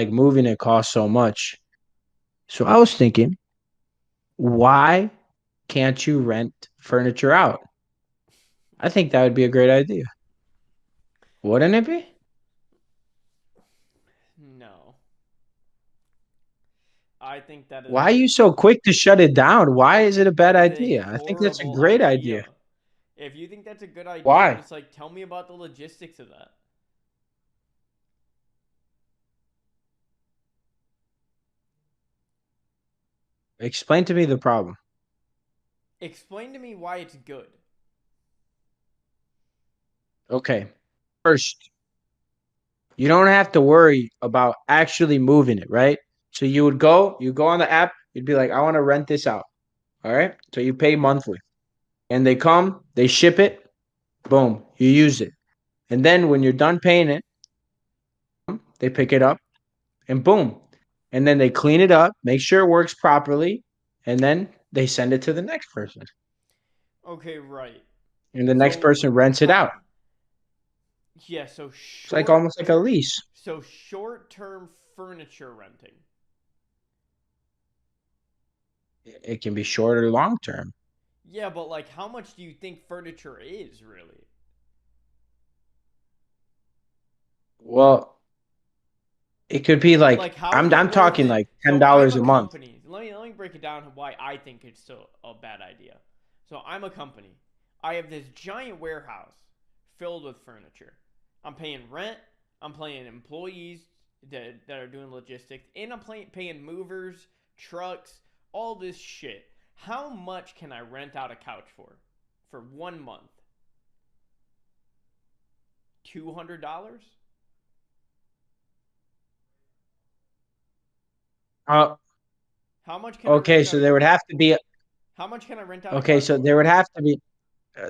like moving it costs so much. So I was thinking, why can't you rent furniture out? I think that would be a great idea. Wouldn't it be? No, I think that is Why are you so quick to shut it down? Why I is it a think bad that is a idea? I think that's a horrible great idea. idea. If you think that's a good idea, Why? just like tell me about the logistics of that. Explain to me the problem. Explain to me why it's good. Okay. First, you don't have to worry about actually moving it, right? So you go on the app, you'd be like, I want to rent this out. All right. So you pay monthly and they come, they ship it, boom, you use it. And then when you're done paying it, they pick it up and boom. And then they clean it up, make sure it works properly, and then they send it to the next person. Okay, right. And the next So person rents it how? out. Yeah, so It's like almost like a lease. short-term furniture renting. It can be short or long term. Yeah, but like how much do you think furniture is really? Well, it could be like Like how is I'm it I'm worth talking it? like ten So I'm dollars a a month. company. Let me break it down why I think it's still a bad idea. So I'm a company. I have this giant warehouse filled with furniture. I'm paying rent. I'm paying employees that are doing logistics, and I'm paying movers, trucks, all this shit. How much can I rent out a couch for 1 month? $200? Uh, How much can I okay, rent so out? there would have to be How much can I rent out a okay, couch so for? there would have to be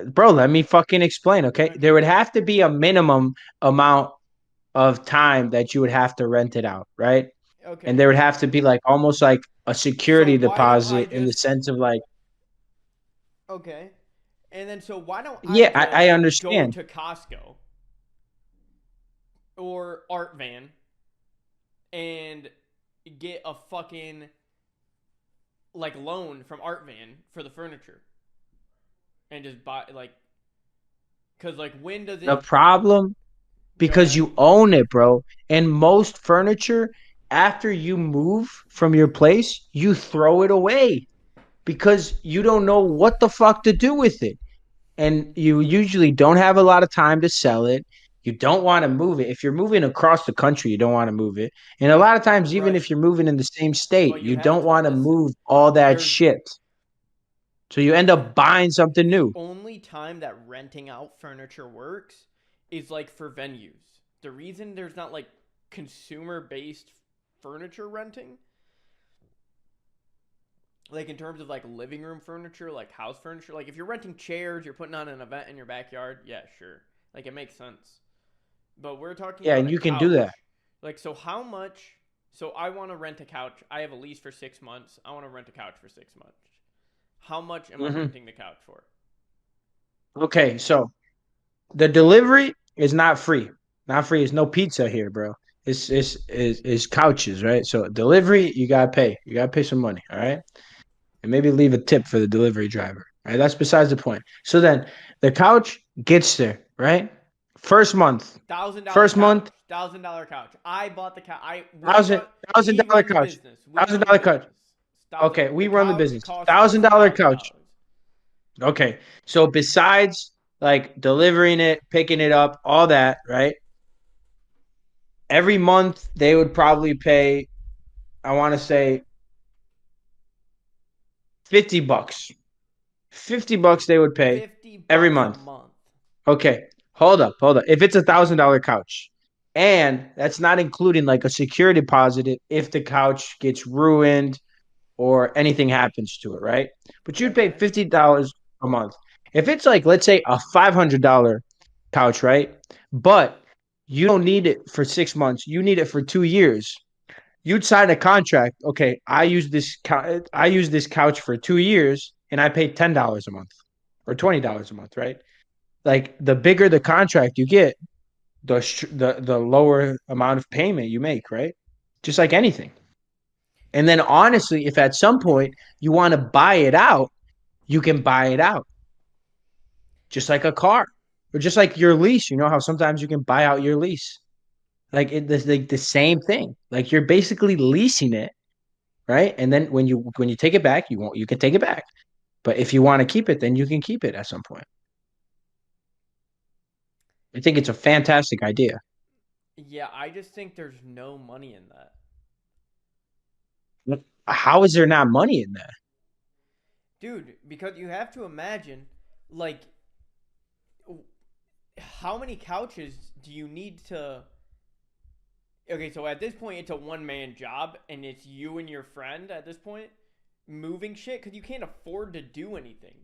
bro, let me fucking explain, okay? There Okay. would have to be a minimum amount of time that you would have to rent it out, right? And Okay. there would have to be like almost like a So security why don't I deposit in the just sense of like, okay? And then so why don't I yeah, I just go understand. to Costco or Art Van and get a fucking like loan from Art Van for the furniture and just buy like cuz like when does The it problem go because ahead? you own it, bro. And most furniture, after you move from your place, you throw it away because you don't know what the fuck to do with it. And you usually don't have a lot of time to sell it. You don't want to move it. If you're moving across the country, you don't want to move it. And a lot of times, even if Right. you're moving in the same state, But you you have don't to want to listen. move all that There's shit. So you end the up buying something the new. only time that renting out furniture works is like for venues. The reason there's not like consumer based furniture renting, like in terms of like living room furniture, like house furniture, like if you're renting chairs, you're putting on an event in your backyard, yeah, sure. Like it makes sense. But we're talking Yeah, about and a you can do that. couch. Like so how much so I want to rent a couch. I have a lease for 6 months. I want to rent a couch for 6 months. How much am I Hmm. renting the couch for? Okay, so the delivery is not free. Not free. It's no pizza here, bro. It's couches, right? So delivery, you gotta pay. You gotta pay some money, all right? And maybe leave a tip for the delivery driver. Right? That's besides the point. So then the couch gets there, right? First month. $1,000 First couch. month, $1,000 couch. I bought the couch. I we thousand run thousand we dollar run the couch. business. We Thousand run the dollar couch. business. Thousand. Okay, we The run the couch business. costs less thousand than dollar thousand couch. dollars. Okay. So besides like delivering it, picking it up, all that, right? Every month they would probably pay, I want to say $50. $50 they would pay every $50 a month. month. Okay, hold up. If it's $1,000 couch, and that's not including like a security deposit if the couch gets ruined or anything happens to it, right? But you'd pay Okay. $50 a month. If it's like, let's say, a $500 couch, right? But you don't need it for 6 months. You need it for 2 years. You'd sign a contract. Okay, I use this couch for 2 years, and I pay $10 a month or $20 a month, right? Like the bigger the contract you get, the lower amount of payment you make, right? just like anything. And then honestly, if at some point you want to buy it out, you can buy it out, just like a car or just like your lease. You know how sometimes you can buy out your lease, like the same thing. Like you're basically leasing it, right? And then when you take it back, you can take it back. But if you want to keep it, then you can keep it at some point. I think it's a fantastic idea. Yeah, I just think there's no money in that. How is there not money in that? Dude, because you have to imagine, like, how many couches do you need to. Okay, so at this point, it's a one man job, and it's you and your friend at this point moving shit because you can't afford to do anything.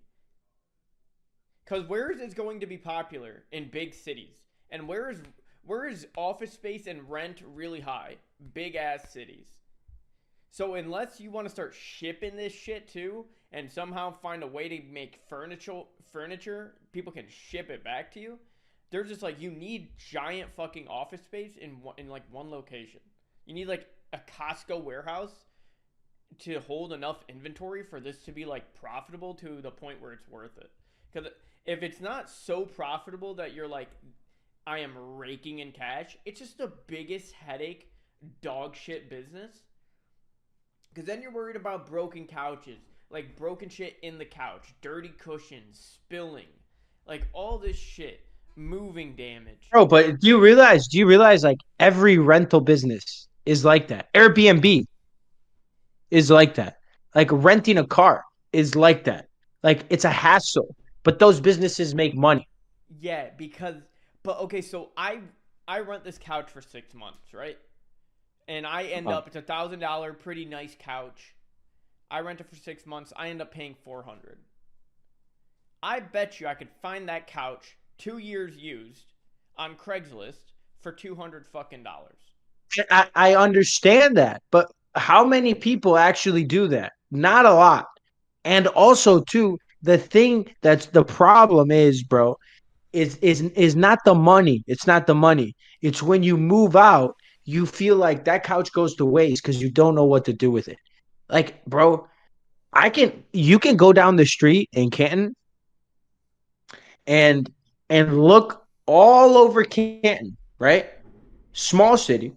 Because where is it going to be popular in big cities? And where is office space and rent really high? Big ass cities. So unless you want to start shipping this shit too, and somehow find a way to make furniture, people can ship it back to you. They're just like you need giant fucking office space in like one location. You need like a Costco warehouse to hold enough inventory for this to be like profitable to the point where it's worth it. Because if it's not so profitable that you're like, I am raking in cash, it's just the biggest headache, dog shit business. Because then you're worried about broken couches, like broken shit in the couch, dirty cushions, spilling, like all this shit, moving damage. Bro, but do you realize like every rental business is like that? Airbnb is like that. Like renting a car is like that. Like it's a hassle, but those businesses make money. Yeah, because but okay, so I rent this couch for 6 months, right? And I end Oh. up it's $1,000 pretty nice couch. I rent it for 6 months. I end up paying 400. I bet you I could find that couch 2 years used on Craigslist for 200 fucking dollars. I understand that, but how many people actually do that? Not a lot. And also, too, the thing that's the problem is, bro, is not the money. It's not the money. It's when you move out, you feel like that couch goes to waste because you don't know what to do with it. Like, bro, you can go down the street in Canton and look all over Canton, right? Small city,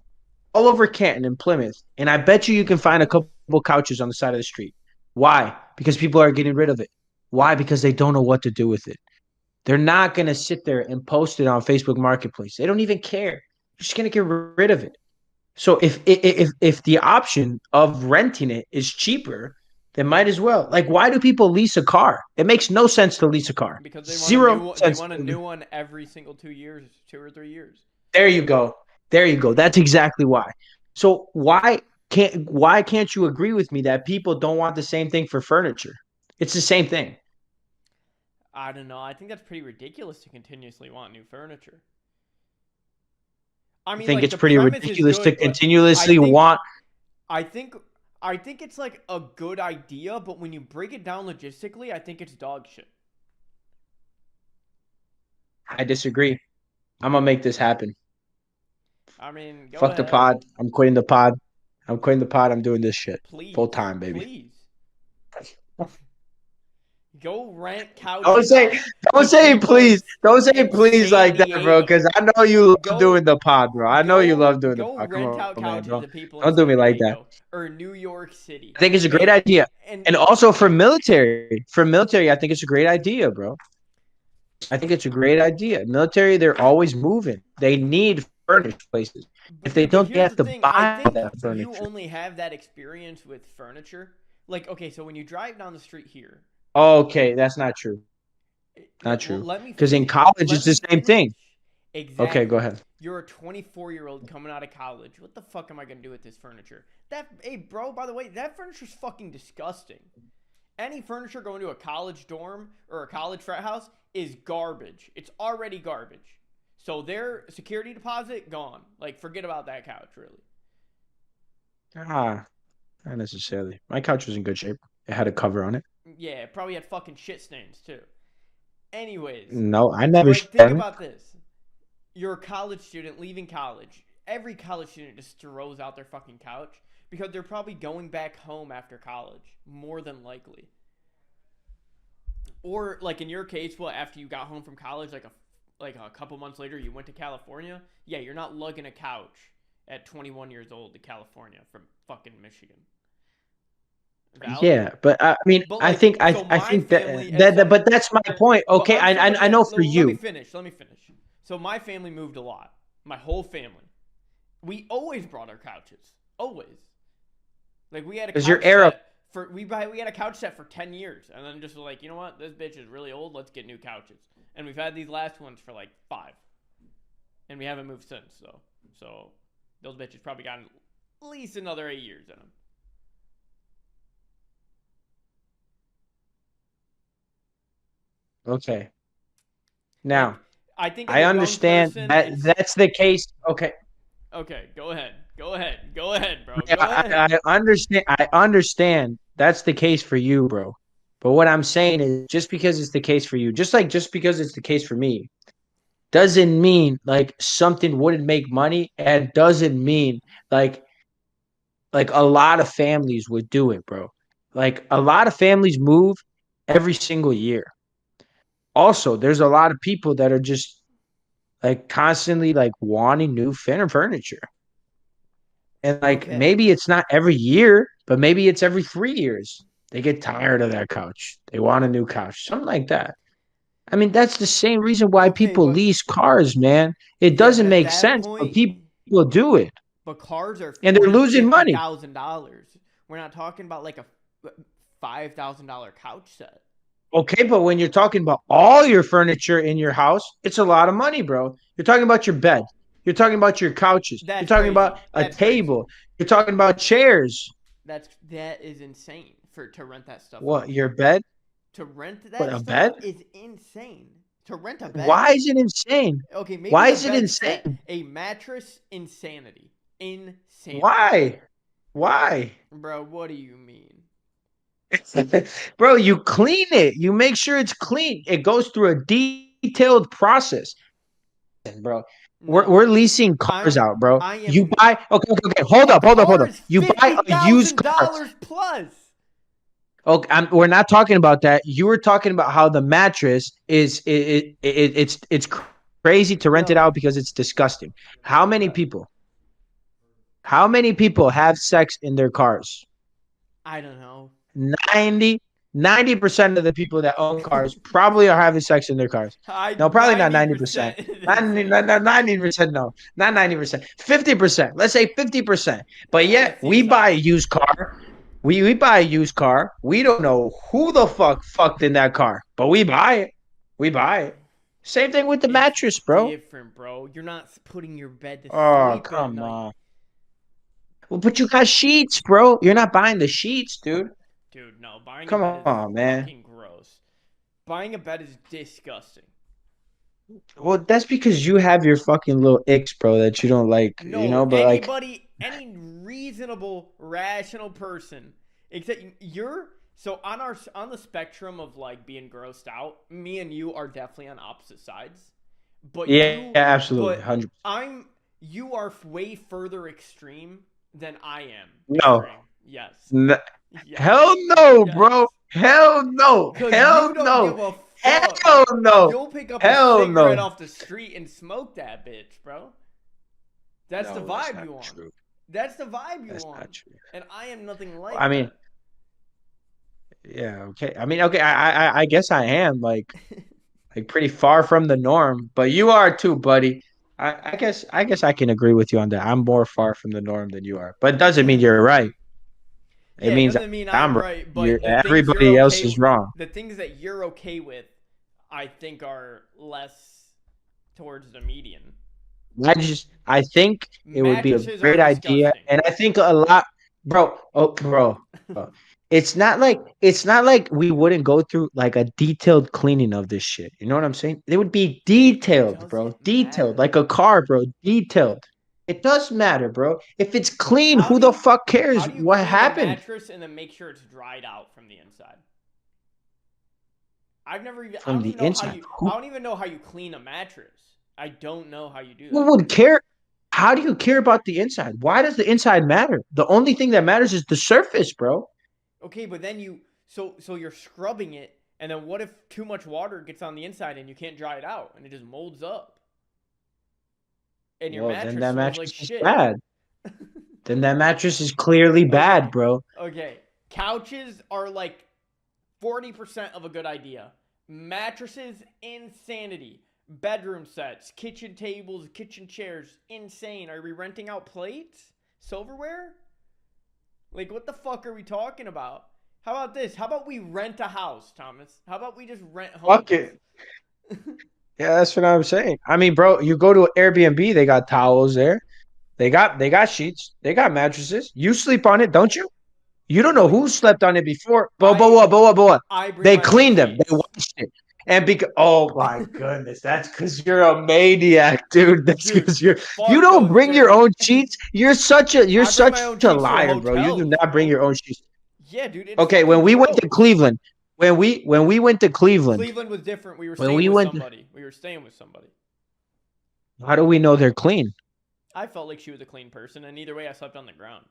all over Canton and Plymouth, and I bet you can find a couple couches on the side of the street. Why? Because people are getting rid of it. Why? Because they don't know what to do with it. They're not gonna sit there and post it on Facebook Marketplace. They don't even care. They're just gonna get rid of it. So if the option of renting it is cheaper, then might as well. Like, why do people lease a car? It makes no sense to lease a car. Because Zero they sense. want a new one every single 2 years, 2 or 3 years. There you go. There you go. That's exactly why. So why can't you agree with me that people don't want the same thing for furniture? It's the same thing. I don't know. I think that's pretty ridiculous to continuously want new furniture. I I mean, think like it's the pretty premise is ridiculous to good, but I continuously think want. I think I think it's like a good idea, but when you break it down logistically, I think it's dog shit. I disagree. I'm gonna make this happen. I mean, go Fuck the ahead. pod. I'm quitting the pod. I'm quitting the pod. I'm doing this shit full Please. time, baby. Please. Go rent Don't couches say, out don't to say people please, don't say in please San like that, bro. Diego. Because I know you love Go doing the pod, bro. I know you love doing the go pod. Come rent on, out man. couches to people in Don't do me San like that. Diego or New York City. I think it's a great And idea, and and also for military. For military, I think it's a great idea, bro. I think it's a great idea. Military, they're always moving. They need furnished places. If but they dude, but don't, they here's have the to thing. I buy all think that you furniture. only have that experience with furniture. Like, okay, so when you drive down the street here, Okay, that's not true. Not well, true. let me Because in finish. college, Let it's the me same finish. thing. Okay, go Exactly. ahead. You're a 24-year-old coming out of college. What the fuck am I gonna do with this furniture? Hey, bro. By the way, that furniture's fucking disgusting. Any furniture going to a college dorm or a college frat house is garbage. It's already garbage. So their security deposit gone. Like forget about that couch, really. Ah, not necessarily. My couch was in good shape. It had a cover on it. Yeah, it probably had fucking shit stains too. Anyways, No, I never but think shit. about this. You're a college student leaving college. every college student just throws out their fucking couch because they're probably going back home after college, more than likely. Or like in your case, what after you got home from college, like a couple months later, you went to California. Yeah, you're not lugging a couch at 21 years old to California from fucking Michigan. Valid? Yeah, but I mean, But I like, think so I my think that family, as that somebody, but that's my point. but Okay, I'm somebody I know that for let me you. finish. Let me finish. So my family moved a lot. My whole family. We always brought our couches. Always. Like we had a Because your couch era. set for we had a couch set for 10 years, and then just like, you know what, this bitch is really old. Let's get new couches. And we've had these last ones for like 5, and we haven't moved since. So those bitches probably got at least another 8 years in them. Okay. Like, Now, I think as I a young understand person, that it's that's the case. Okay. okay. Go ahead. Go ahead. Go ahead, bro. Yeah, Go ahead. I understand. I understand that's the case for you, bro. But what I'm saying is, just because it's the case for you, just because it's the case for me, doesn't mean like something wouldn't make money, and doesn't mean like a lot of families would do it, bro. Like a lot of families move every single year. Also, there's a lot of people that are just like constantly like wanting new furniture. And like Okay. maybe it's not every year, but maybe it's every 3 years. They get tired of that couch. They want a new couch, something like that. I mean, that's the same reason why Okay, people but lease cars, man. It yeah, but doesn't at make that sense, but point, people do it but cars are and they're forty, losing fifty money. thousand dollars. We're not talking about like a $5,000 couch set. Okay, but when you're talking about all your furniture in your house, it's a lot of money, bro. You're talking about your bed. You're talking about your couches. You're That's talking about crazy. a That's crazy. table. You're talking about chairs. That is insane for to rent that stuff What, out. your bed? To rent What, that a stuff bed? is insane. To rent a bed? Why is it insane? Okay, maybe Why the is it bed set. insane? A mattress, insanity. Insanity. Why? Why? Bro, what do you mean? Bro, you clean it. You make sure it's clean. It goes through a detailed process, bro. No. We're leasing cars I'm out, bro. I You am buy okay. Hold a up, hold up, hold car up. is You buy a used car. $50,000 plus. Okay, we're not talking about that. You were talking about how the mattress is it's crazy to rent it No. out because it's disgusting. How many Bro, people? How many people have sex in their cars? I don't know. 90% of the people that own cars probably are having sex in their cars. I No, probably not 90%. 90% is Not insane. 90%, no. Not 90%. 50%. Let's say 50%. But That yet we seems buy a high. used car. We buy a used car. We don't know who the fuck fucked in that car, but we buy it. We buy it. Same thing with the It's mattress, bro. different, bro. You're not putting your bed to Oh, sleep at come night. on. Well, but you got sheets, bro. You're not buying the sheets, dude. Dude, no. Buying a Come bed is on, man. fucking gross. Buying a bed is disgusting. Well, that's because you have your fucking little icks, bro, that you don't like, No, but like, any reasonable, rational person, except you're so on the spectrum of like being grossed out. Me and you are definitely on opposite sides, but yeah, absolutely. but 100. you are way further extreme than I am. No. Extreme, yes, N- yes, Hell no, yes. bro. Hell no. Cause Hell you don't no. give a fuck. Hell no. You'll pick up a Hell cigarette no. off the street and smoke that bitch, bro. That's the No, that's vibe not you want. true. That's the vibe you That's want. not true. And I am nothing like I mean, that. yeah, okay. I mean, okay, I guess I am like pretty far from the norm, but you are too, buddy. I guess I can agree with you on that. I'm more far from the norm than you are, but it doesn't mean Yeah. you're right. It Yeah, it means doesn't mean I'm I'm right. right, You're but everybody else is wrong. the things that you're okay with, I think are less towards the median. I think it would be a Mattresses are great idea, disgusting. and I think a lot, bro. Oh, bro. It's not like we wouldn't go through like a detailed cleaning of this shit. You know what I'm saying? It would be It detailed, bro. doesn't Detailed, matter. like a car, bro. Detailed. It does matter, bro. If it's clean, How who do the you fuck how cares do you what clean a happened? mattress and then make sure it's dried out from the inside? I From don't the even know how inside? you I Who don't even know how you clean a mattress. I don't know how you do who that. would care? how do you care about the inside? Why does the inside matter? The only thing that matters is the surface, bro. Okay, but then so you're scrubbing it, and then what if too much water gets on the inside and you can't dry it out and it just molds up? And your Well, then mattress that smells like mattress is shit. bad. Then that mattress is clearly bad, Okay. bro. Okay. Couches are like 40% of a good idea. Mattresses, insanity. Bedroom sets, kitchen tables, kitchen chairs, insane. Are we renting out plates? Silverware? Like, what the fuck are we talking about? How about this? How about we rent a house, Thomas? How about we just rent homes? Fuck it. Yeah, that's what I'm saying. I mean, bro, you go to Airbnb, they got towels there. They got sheets. They got mattresses. You sleep on it, don't you? You don't know No, who slept on it before. I But what? I bring They my own cleaned them. They sheets. washed it. And because oh my goodness, that's because you're a maniac, dude. That's Dude, because you fuck don't those bring your dirty. own sheets. You're I bring my such own a sheets to the liar, bro. You do hotels, not bring bro. your own sheets. Yeah, dude, it's Okay, fucking when we went to gross. Cleveland, when we went to Cleveland, Cleveland was different. We were when staying we with went, somebody. We were staying with somebody. how do we know they're clean? I felt like she was a clean person, and either way, I slept on the ground.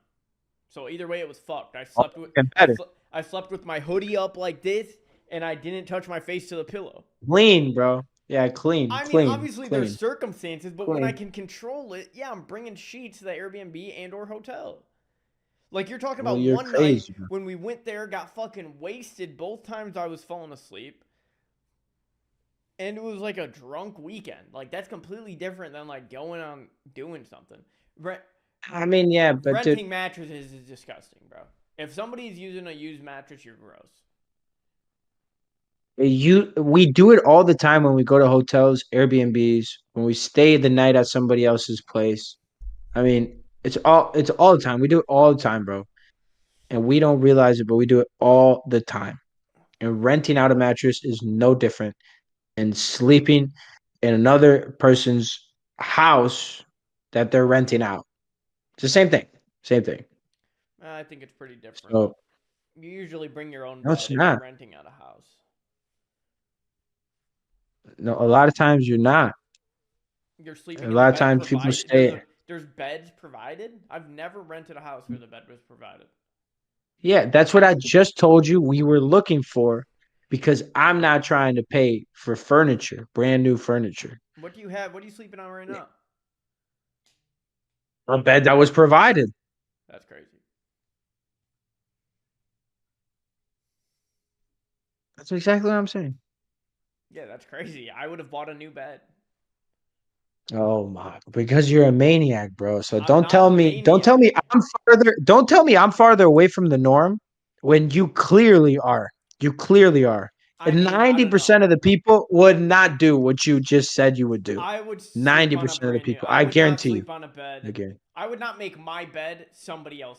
So either way, it was fucked. Oh, and better, I slept with my hoodie up like this, and I didn't touch my face to the pillow. clean, bro. Yeah, clean, I mean, clean, obviously there's clean, circumstances, but when I clean. can control it, yeah, I'm bringing sheets to the Airbnb and or hotel. Like you're talking Well, about you're one night crazy, bro. when we went there, got fucking wasted both times I was falling asleep. And it was like a drunk weekend. Like that's completely different than like going on doing something. I mean, yeah, but dude, Renting mattresses is disgusting, bro. If somebody's using a used mattress, you're gross. we do it all the time when we go to hotels, Airbnbs, when we stay the night at somebody else's place. I mean, it's all the time. We do it all the time, bro. And we don't realize it, but we do it all the time. And renting out a mattress is no different. And sleeping in another person's house that they're renting out. It's the same thing. Same thing. I think it's pretty different. So You usually bring your own no, it's bed if you're not. renting out a house. No, a lot of times you're not. You're A sleeping in the lot of bed times people provided. stay. There's beds provided. I've never rented a house where the bed was provided. Yeah, that's what I just told you we were looking for because I'm not trying to pay for furniture, brand new furniture. What do you have? What are you sleeping on right now? A bed that was provided. That's crazy. That's exactly what I'm saying. Yeah, that's crazy. I would have bought a new bed. Oh my, because you're a maniac, bro. So I'm don't not tell a me, don't tell maniac. me don't tell me I'm farther away from the norm when you clearly are. You clearly are. I And mean, I don't know. 90% of the people would not do what you just said you would do. I would sleep on a 90% of the brand new. people. I I would not guarantee you. sleep on a bed. Again. I would not make my bed somebody else's.